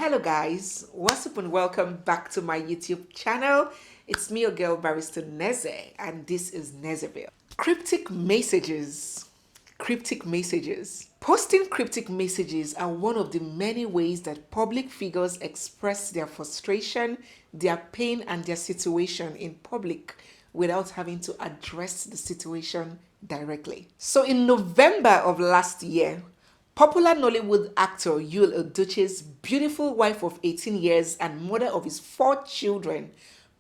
Hello guys, what's up and welcome back to my YouTube channel. It's me, your girl Barrister Neze, and this is Nezeville. Cryptic messages. Posting cryptic messages are one of the many ways that public figures express their frustration, their pain, and their situation in public without having to address the situation directly. So in November of last year, popular Nollywood actor Yul Edochie's beautiful wife of 18 years and mother of his 4 children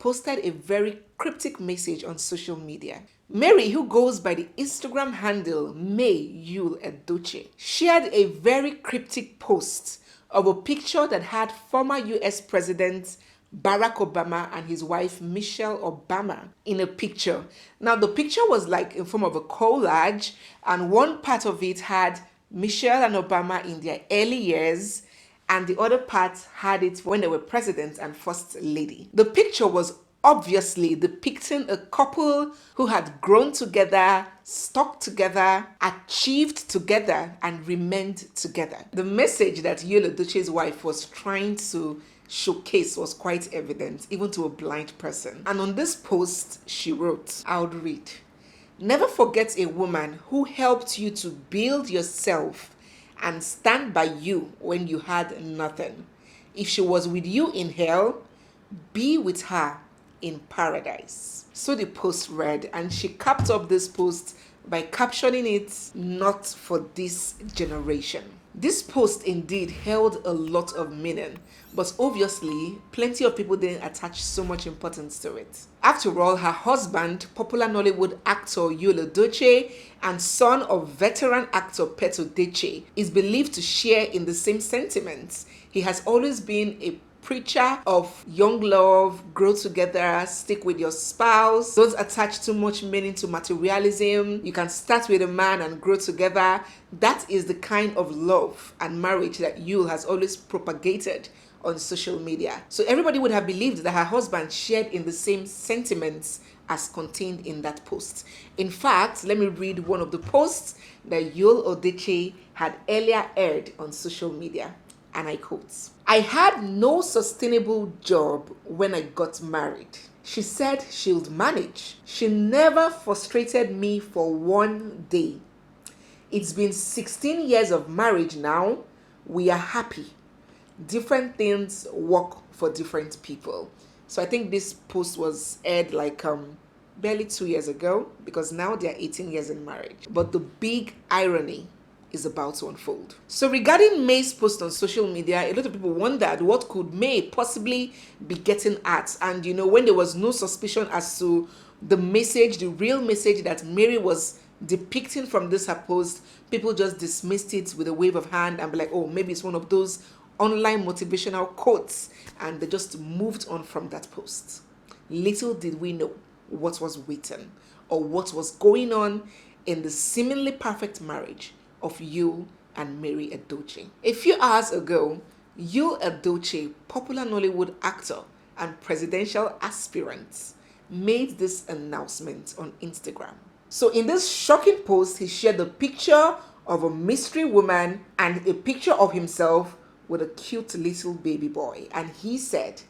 posted a very cryptic message on social media. Mary, who goes by the Instagram handle May Yul Edochie, shared a very cryptic post of a picture that had former US President Barack Obama and his wife Michelle Obama in a picture. Now the picture was like in form of a collage, and one part of it had Michelle and Obama in their early years, and the other part had it when they were president and first lady. The picture was obviously depicting a couple who had grown together, stuck together, achieved together, and remained together. The message that Yul Edochie's wife was trying to showcase was quite evident, even to a blind person. And on this post, she wrote, I would read, "Never forget a woman who helped you to build yourself and stand by you when you had nothing. If she was with you in hell, be with her in paradise." So the post read, and she capped up this post by captioning it, "Not for this generation." This post indeed held a lot of meaning, but obviously plenty of people didn't attach so much importance to it. After all, her husband, popular Nollywood actor Yul Edochie and son of veteran actor Pet Edochie, is believed to share in the same sentiments. He has always been a preacher of young love, grow together, stick with your spouse, don't attach too much meaning to materialism. You can start with a man and grow together. That is the kind of love and marriage that Yul has always propagated on social media. So everybody would have believed that her husband shared in the same sentiments as contained in that post. In fact, let me read one of the posts that Yul Edochie had earlier aired on social media. And I quote, "I had no sustainable job when I got married. She said she'll manage. She never frustrated me for one day. It's been 16 years of marriage now. We are happy. Different things work for different people." So I think this post was aired like barely 2 years ago, because now they're 18 years in marriage. But the big irony is about to unfold. So regarding May's post on social media, a lot of people wondered what could May possibly be getting at. And when there was no suspicion as to the message, the real message that Mary was depicting from this her post, people just dismissed it with a wave of hand and be like, oh, maybe it's one of those online motivational quotes, and they just moved on from that post. Little did we know what was written or what was going on in the seemingly perfect marriage of Yul and Mary Edochie. A few hours ago, Yul Edochie, popular Nollywood actor and presidential aspirant, made this announcement on Instagram. So in this shocking post, he shared a picture of a mystery woman and a picture of himself with a cute little baby boy. And he said,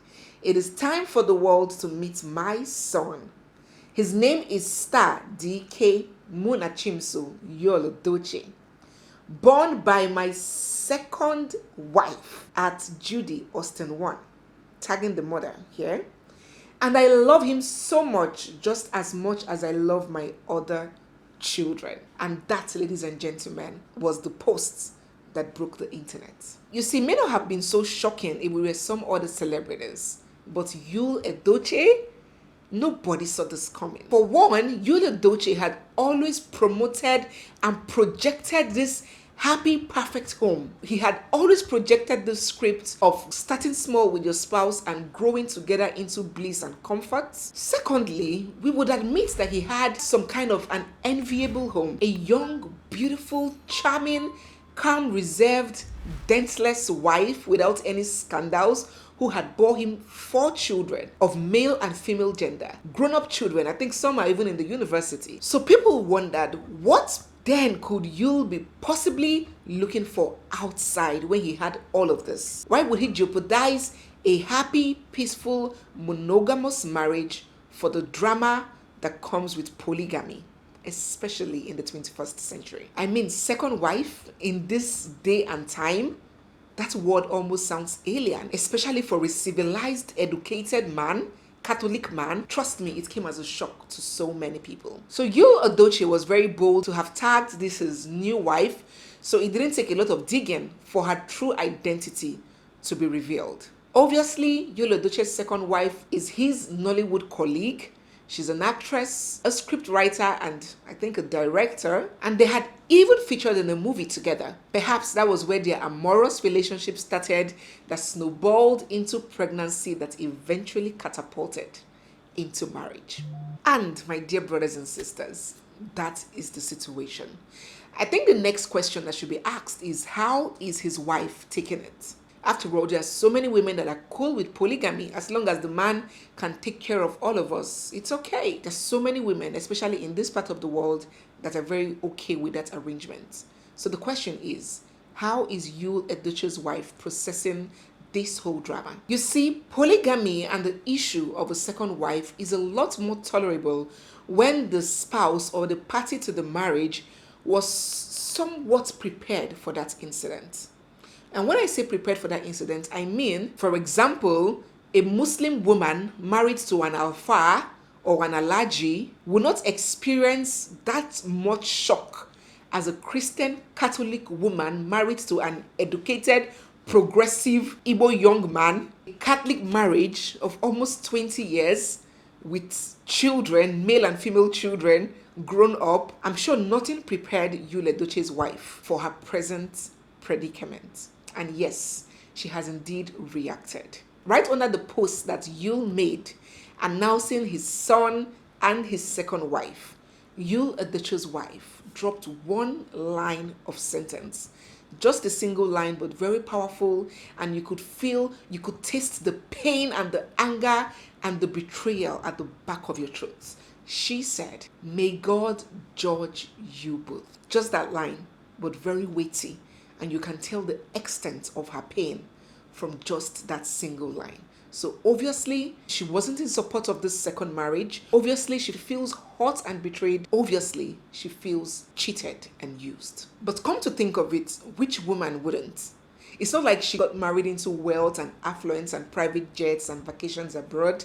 "It is time for the world to meet my son. His name is Star D.K. Munachimso Yul Edochie, born by my second wife at Judy Austin 1, tagging the mother here. And I love him so much, just as much as I love my other children." And that, ladies and gentlemen, was the post that broke the internet. You see, may not have been so shocking if we were some other celebrities, but Yul Edochie, nobody saw this coming. For one, Yul Edochie had always promoted and projected this happy, perfect home. He had always projected the script of starting small with your spouse and growing together into bliss and comfort. Secondly, we would admit that he had some kind of an enviable home. A young, beautiful, charming, calm, reserved, dentless wife without any scandals, who had bore him 4 children of male and female gender. Grown-up children, I think some are even in the university. So people wondered, what then could Yul be possibly looking for outside when he had all of this? Why would he jeopardize a happy, peaceful, monogamous marriage for the drama that comes with polygamy, especially in the 21st century? I mean, second wife in this day and time, that word almost sounds alien, especially for a civilized, educated man, Catholic man. Trust me, it came as a shock to so many people. So Yul Edochie was very bold to have tagged this his new wife, so it didn't take a lot of digging for her true identity to be revealed. Obviously, Yul Edochie's second wife is his Nollywood colleague. She's an actress, a script writer, and I think a director. And they had even featured in a movie together. Perhaps that was where their amorous relationship started, that snowballed into pregnancy, that eventually catapulted into marriage. And my dear brothers and sisters, that is the situation. I think the next question that should be asked is, how is his wife taking it? After all, there are so many women that are cool with polygamy. As long as the man can take care of all of us, it's okay. There's so many women, especially in this part of the world, that are very okay with that arrangement. So the question is, how is Yul Edochie's wife processing this whole drama? You see, polygamy and the issue of a second wife is a lot more tolerable when the spouse or the party to the marriage was somewhat prepared for that incident. And when I say prepared for that incident, I mean, for example, a Muslim woman married to an Alpha or an Alaji will not experience that much shock as a Christian Catholic woman married to an educated, progressive Igbo young man. A Catholic marriage of almost 20 years with children, male and female children, grown up. I'm sure nothing prepared Yul Edochie's wife for her present predicament. And yes, she has indeed reacted. Right under the post that Yul made announcing his son and his second wife, Yul Edochie's wife dropped one line of sentence. Just a single line, but very powerful, and you could taste the pain and the anger and the betrayal at the back of your throat. She said, "May God judge you both." Just that line, but very weighty. And you can tell the extent of her pain from just that single line. So obviously, she wasn't in support of this second marriage. Obviously, she feels hurt and betrayed. Obviously, she feels cheated and used. But come to think of it, which woman wouldn't? It's not like she got married into wealth and affluence and private jets and vacations abroad.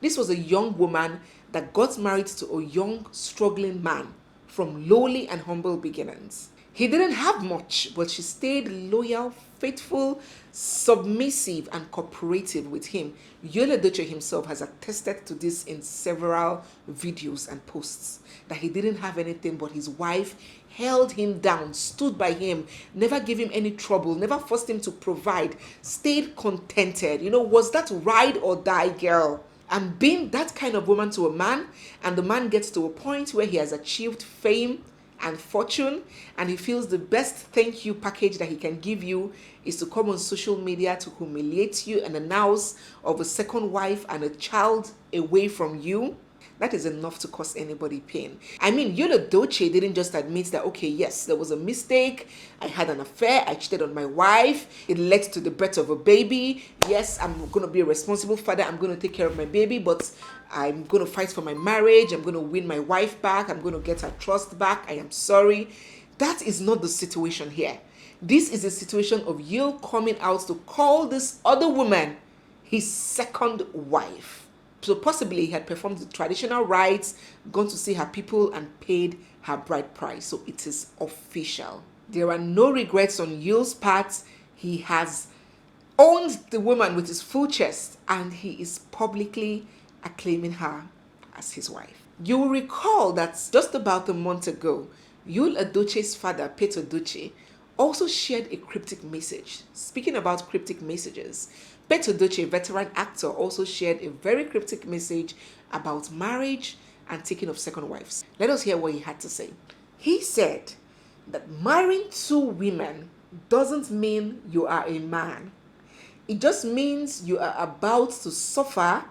This was a young woman that got married to a young, struggling man from lowly and humble beginnings. He didn't have much, but she stayed loyal, faithful, submissive, and cooperative with him. Yul Edochie himself has attested to this in several videos and posts, that he didn't have anything, but his wife held him down, stood by him, never gave him any trouble, never forced him to provide, stayed contented. Was that ride or die girl? And being that kind of woman to a man, and the man gets to a point where he has achieved fame and fortune, and he feels the best thank you package that he can give you is to come on social media to humiliate you and announce of a second wife and a child away from you. That is enough to cause anybody pain. I mean, Yul Edochie didn't just admit that, okay, yes, there was a mistake. I had an affair. I cheated on my wife. It led to the birth of a baby. Yes, I'm going to be a responsible father. I'm going to take care of my baby, but I'm going to fight for my marriage. I'm going to win my wife back. I'm going to get her trust back. I am sorry. That is not the situation here. This is a situation of Yul coming out to call this other woman his second wife. So possibly he had performed the traditional rites, gone to see her people, and paid her bride price. So it is official. There are no regrets on Yul's part. He has owned the woman with his full chest, and he is publicly acclaiming her as his wife. You will recall that just about a month ago, Yul Edochie's father, Peter Edochie, also shared a cryptic message. Speaking about cryptic messages, Peter Edochie, a veteran actor, also shared a very cryptic message about marriage and taking of second wives. Let us hear what he had to say. He said that marrying two women doesn't mean you are a man. It just means you are about to suffer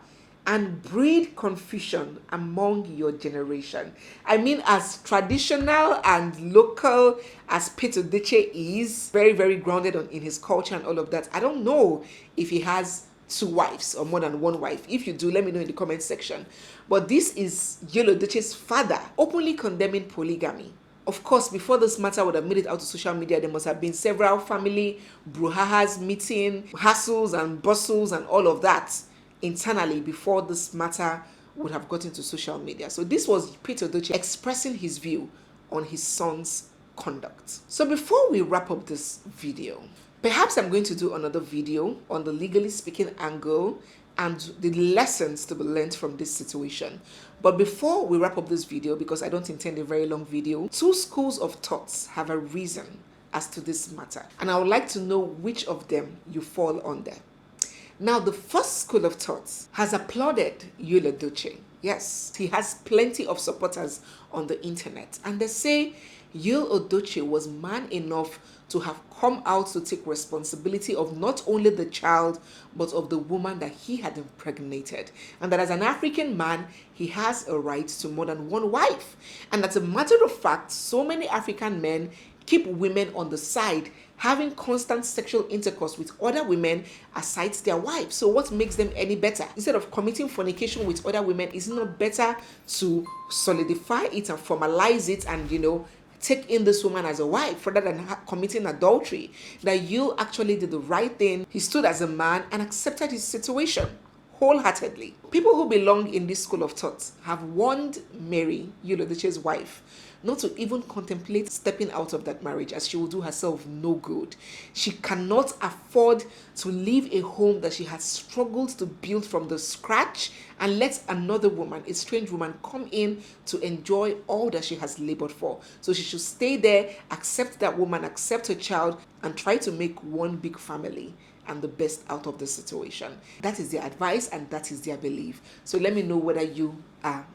and breed confusion among your generation. I mean, as traditional and local as Peter Edochie is, very, very grounded in his culture and all of that, I don't know if he has 2 wives or more than 1 wife. If you do, let me know in the comment section. But this is Yul Edochie's father openly condemning polygamy. Of course, before this matter would have made it out to social media, there must have been several family brouhahas, meeting, hassles and bustles and all of that internally before this matter would have gotten to social media. So this was Peter Edochie expressing his view on his son's conduct. So before we wrap up this video, perhaps I'm going to do another video on the legally speaking angle and the lessons to be learned from this situation. But before we wrap up this video, because I don't intend a very long video, 2 schools of thoughts have arisen as to this matter, and I would like to know which of them you fall under. Now, the first school of thought has applauded Yul Edochie. Yes, he has plenty of supporters on the internet, and they say Yul Edochie was man enough to have come out to take responsibility of not only the child, but of the woman that he had impregnated. And that as an African man, he has a right to more than 1 wife. And as a matter of fact, so many African men keep women on the side, having constant sexual intercourse with other women aside their wives. So what makes them any better? Instead of committing fornication with other women, is it not better to solidify it and formalize it and, take in this woman as a wife rather than committing adultery? That you actually did the right thing. He stood as a man and accepted his situation wholeheartedly. People who belong in this school of thought have warned Mary, Yul Edochie's wife, not to even contemplate stepping out of that marriage, as she will do herself no good. She cannot afford to leave a home that she has struggled to build from the scratch and let another woman, a strange woman, come in to enjoy all that she has labored for. So she should stay there, accept that woman, accept her child, and try to make one big family and the best out of the situation. That is their advice and that is their belief. So let me know whether you are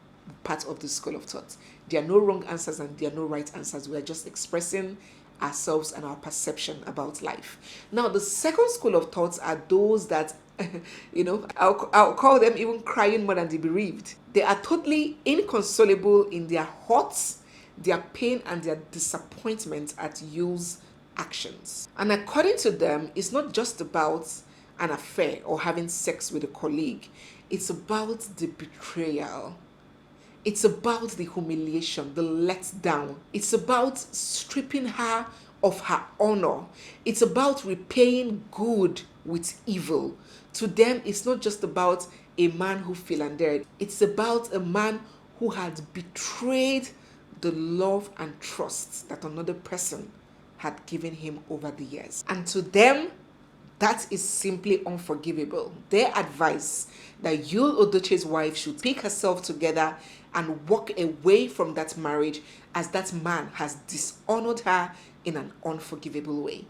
part of the school of thought. There are no wrong answers and there are no right answers. We are just expressing ourselves and our perception about life. Now, the second school of thoughts are those that, I'll call them even crying more than the bereaved. They are totally inconsolable in their hurts, their pain, and their disappointment at Yul's actions. And according to them, it's not just about an affair or having sex with a colleague. It's about the betrayal. It's about the humiliation, the letdown. It's about stripping her of her honor. It's about repaying good with evil. To them, it's not just about a man who philandered. It's about a man who had betrayed the love and trust that another person had given him over the years. And to them, that is simply unforgivable. Their advice that Yul Edochie's wife should pick herself together and walk away from that marriage, as that man has dishonored her in an unforgivable way.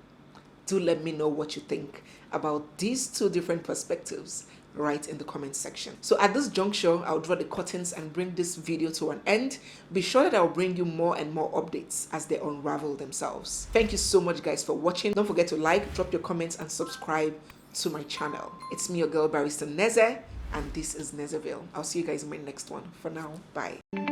Do let me know what you think about these 2 different perspectives right in the comment section. So at this juncture, I'll draw the curtains and bring this video to an end. Be sure that I'll bring you more and more updates as they unravel themselves. Thank you so much, guys, for watching. Don't forget to like, drop your comments, and subscribe to my channel. It's me, your girl, Barrister Neze, and this is Nezeville. I'll see you guys in my next one. For now, bye.